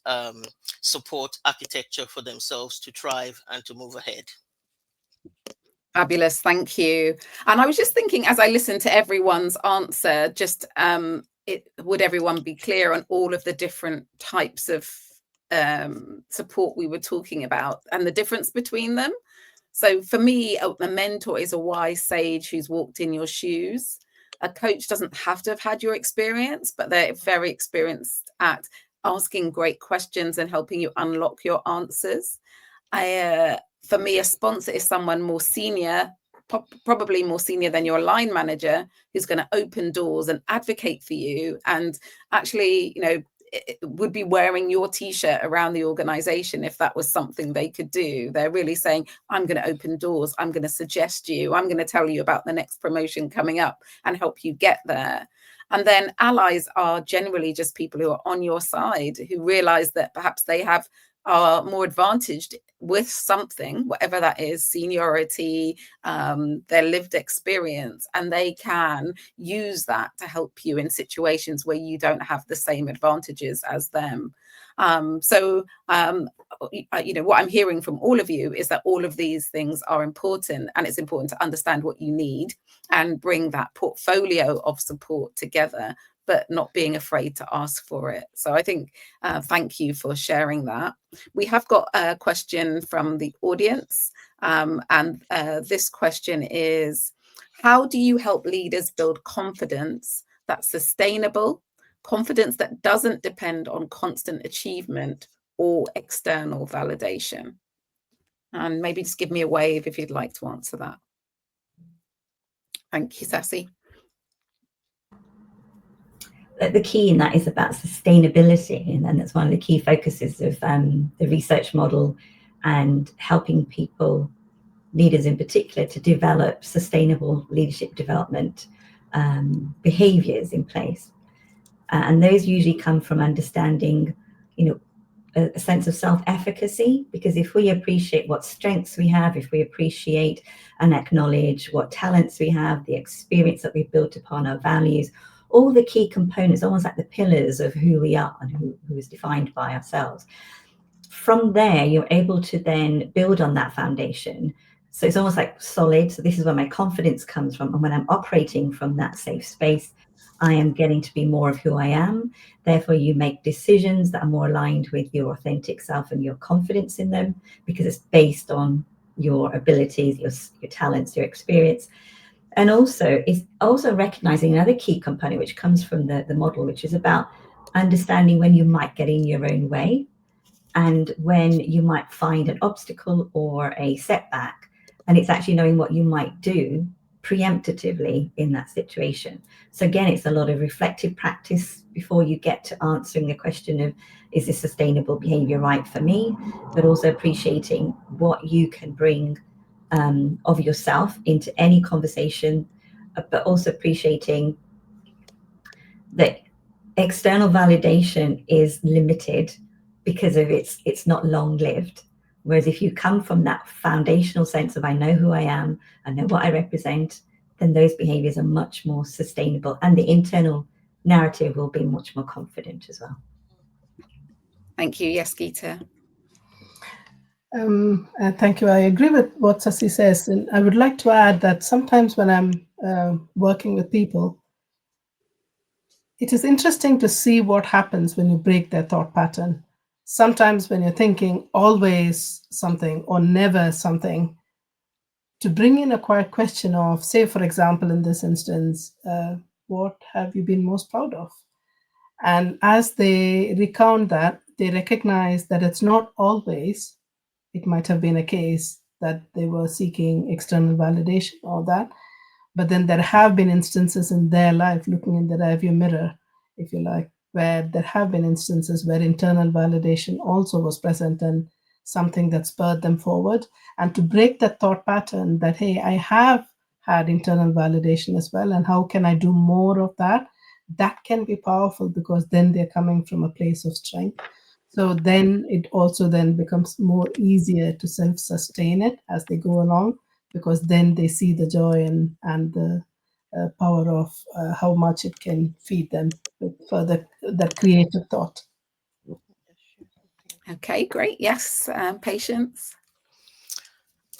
support architecture for themselves to thrive and to move ahead. Fabulous, thank you. And I was just thinking, as I listened to everyone's answer, just would everyone be clear on all of the different types of support we were talking about and the difference between them? So for me, a mentor is a wise sage who's walked in your shoes. A coach doesn't have to have had your experience, but they're very experienced at asking great questions and helping you unlock your answers. For me, a sponsor is someone more senior, probably more senior than your line manager, who's going to open doors and advocate for you, and actually, it would be wearing your t-shirt around the organization if that was something they could do. They're really saying, I'm going to open doors, I'm going to suggest you, I'm going to tell you about the next promotion coming up and help you get there. And then allies are generally just people who are on your side, who realize that perhaps they are more advantaged with something, whatever that is, seniority, their lived experience, and they can use that to help you in situations where you don't have the same advantages as them. What I'm hearing from all of you is that all of these things are important, and it's important to understand what you need and bring that portfolio of support together, but not being afraid to ask for it. So I think, thank you for sharing that. We have got a question from the audience, and this question is, how do you help leaders build confidence that's sustainable, confidence that doesn't depend on constant achievement or external validation? And maybe just give me a wave if you'd like to answer that. Thank you, Sassy. The key in that is about sustainability, and then that's one of the key focuses of the research model, and helping people, leaders in particular, to develop sustainable leadership development behaviors in place. And those usually come from understanding, a sense of self-efficacy, because if we appreciate what strengths we have, if we appreciate and acknowledge what talents we have, the experience that we've built upon, our values, all the key components, almost like the pillars of who we are and who is defined by ourselves. From there, you're able to then build on that foundation. So it's almost like solid. So this is where my confidence comes from. And when I'm operating from that safe space, I am getting to be more of who I am. Therefore, you make decisions that are more aligned with your authentic self and your confidence in them, because it's based on your abilities, your talents, your experience. And also, it's also recognizing another key component, which comes from the model, which is about understanding when you might get in your own way and when you might find an obstacle or a setback. And it's actually knowing what you might do preemptively in that situation. So again, it's a lot of reflective practice before you get to answering the question of, is this sustainable behavior right for me? But also appreciating what you can bring of yourself into any conversation, but also appreciating that external validation is limited because of it's not long-lived. Whereas if you come from that foundational sense of, I know who I am, I know what I represent, then those behaviors are much more sustainable, and the internal narrative will be much more confident as well. Thank you. Yes, Geeta. Thank you. I agree with what Sassy says, and I would like to add that sometimes when I'm working with people, it is interesting to see what happens when you break their thought pattern. Sometimes when you're thinking always something or never something, to bring in a quiet question of, say, for example, in this instance, what have you been most proud of? And as they recount that, they recognize that it's not always, it might have been a case that they were seeking external validation or that, but then there have been instances in their life, looking in the rearview mirror, if you like, where there have been instances where internal validation also was present, and something that spurred them forward, and to break that thought pattern that, hey, I have had internal validation as well, and how can I do more of that? That can be powerful, because then they're coming from a place of strength. So then it also then becomes more easier to self-sustain it as they go along, because then they see the joy and the power of how much it can feed them with further that creative thought. Okay, great. Yes, Patience.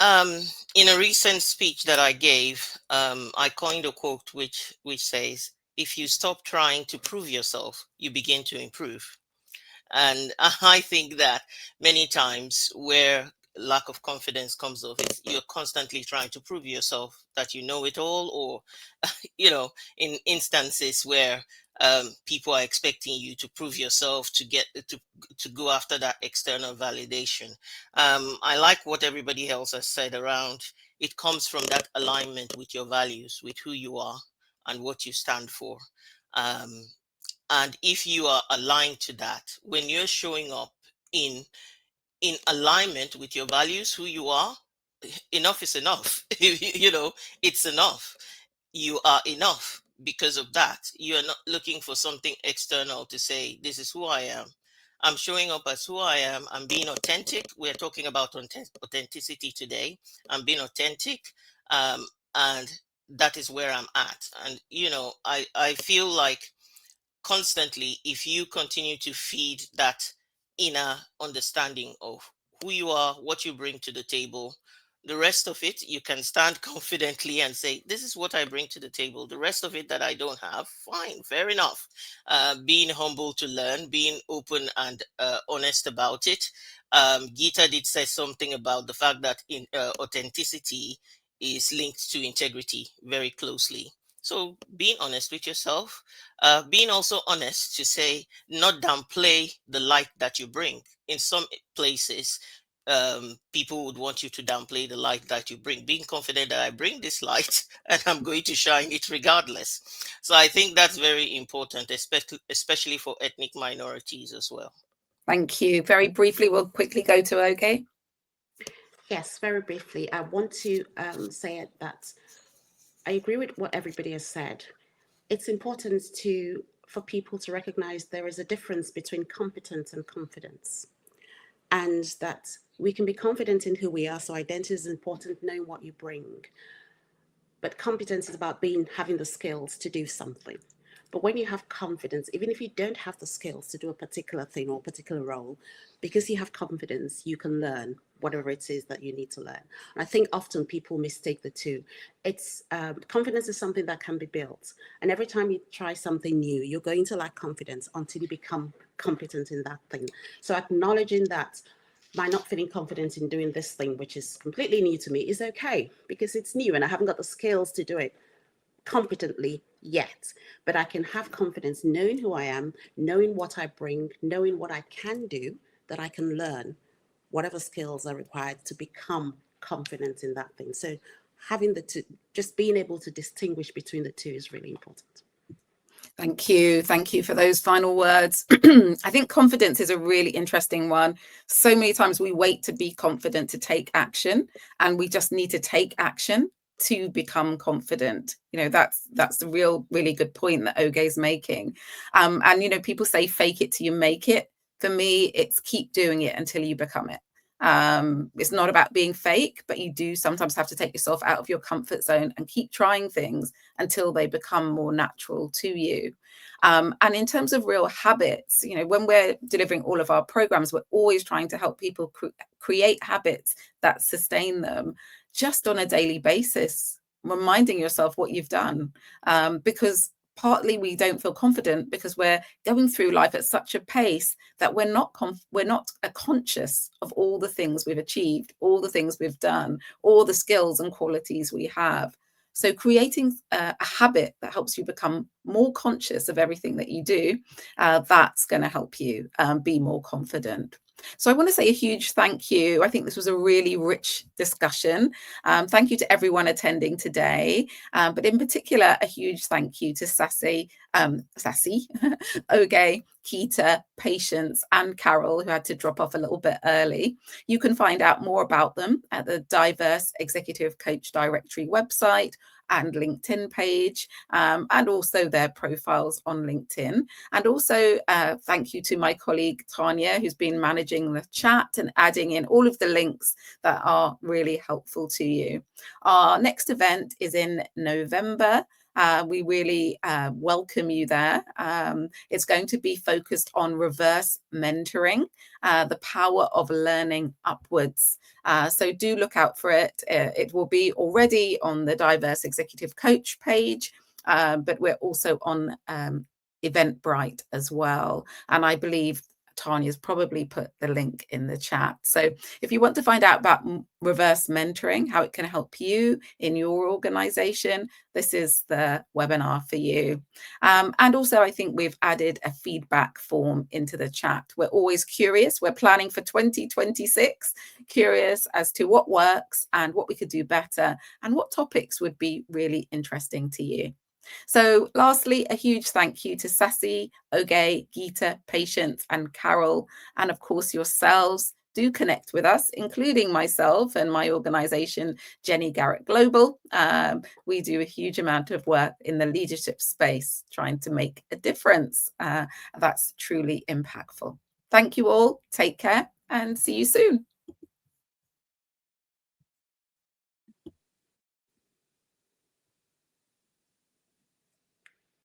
In a recent speech that I gave, I coined a quote which says, "If you stop trying to prove yourself, you begin to improve." And I think that many times where lack of confidence comes off is you're constantly trying to prove yourself that you know it all, or in instances where people are expecting you to prove yourself to get to go after that external validation. I like what everybody else has said around it. Comes from that alignment with your values, with who you are and what you stand for. And if you are aligned to that, when you're showing up in alignment with your values, who you are, enough is enough. It's enough. You are enough because of that. You are not looking for something external to say, this is who I am. I'm showing up as who I am. I'm being authentic. We're talking about authenticity today. I'm being authentic. And that is where I'm at. And, I feel like constantly, if you continue to feed that inner understanding of who you are, what you bring to the table, the rest of it, you can stand confidently and say, this is what I bring to the table. The rest of it that I don't have, fine, fair enough. Being humble to learn, being open and honest about it. Gita did say something about the fact that authenticity is linked to integrity very closely. So being honest with yourself, being also honest to say, not downplay the light that you bring. In some places, people would want you to downplay the light that you bring. Being confident that I bring this light and I'm going to shine it regardless. So I think that's very important, especially for ethnic minorities as well. Thank you. Very briefly, we'll quickly go to Oge. Yes, very briefly. I want to say that I agree with what everybody has said. It's important for people to recognize there is a difference between competence and confidence, and that we can be confident in who we are. So identity is important, knowing what you bring. But competence is about having the skills to do something. But when you have confidence, even if you don't have the skills to do a particular thing or a particular role, because you have confidence, you can learn whatever it is that you need to learn. And I think often people mistake the two. It's confidence is something that can be built. And every time you try something new, you're going to lack confidence until you become competent in that thing. So acknowledging that my not feeling confident in doing this thing, which is completely new to me, is okay, because it's new and I haven't got the skills to do it competently yet. But I can have confidence knowing who I am, knowing what I bring, knowing what I can do, that I can learn whatever skills are required to become confident in that thing. So having the two, just being able to distinguish between the two is really important. Thank you. Thank you for those final words. I think confidence is a really interesting one. So many times we wait to be confident to take action, and we just need to take action to become confident. That's the really good point that Oge is making. And people say fake it till you make it. For me, it's keep doing it until you become it. It's not about being fake, but you do sometimes have to take yourself out of your comfort zone and keep trying things until they become more natural to you. And in terms of real habits, when we're delivering all of our programs, we're always trying to help people create habits that sustain them just on a daily basis, reminding yourself what you've done, because partly we don't feel confident because we're going through life at such a pace that we're not conscious of all the things we've achieved, all the things we've done, all the skills and qualities we have. So creating a habit that helps you become more conscious of everything that you do, that's going to help you be more confident. So I want to say a huge thank you. I think this was a really rich discussion. Thank you to everyone attending today, but in particular, a huge thank you to Sassy, Oge, Keita, Patience, and Carol, who had to drop off a little bit early. You can find out more about them at the Diverse Executive Coach Directory website and LinkedIn page, and also their profiles on LinkedIn. And also thank you to my colleague Tanya, who's been managing the chat and adding in all of the links that are really helpful to you. Our next event is in November. We really welcome you there. It's going to be focused on reverse mentoring, the power of learning upwards. So do look out for it. It will be already on the Diverse Executive Coach page, but we're also on Eventbrite as well. And I believe Tanya's probably put the link in the chat. So if you want to find out about reverse mentoring, how it can help you in your organization, this is the webinar for you. And also, I think we've added a feedback form into the chat. We're always curious. We're planning for 2026, curious as to what works and what we could do better and what topics would be really interesting to you. So lastly, a huge thank you to Sassy, Oge, Geeta, Patience, and Carol, and of course yourselves. Do connect with us, including myself and my organization, Jenny Garrett Global. We do a huge amount of work in the leadership space, trying to make a difference. That's truly impactful. Thank you all. Take care and see you soon.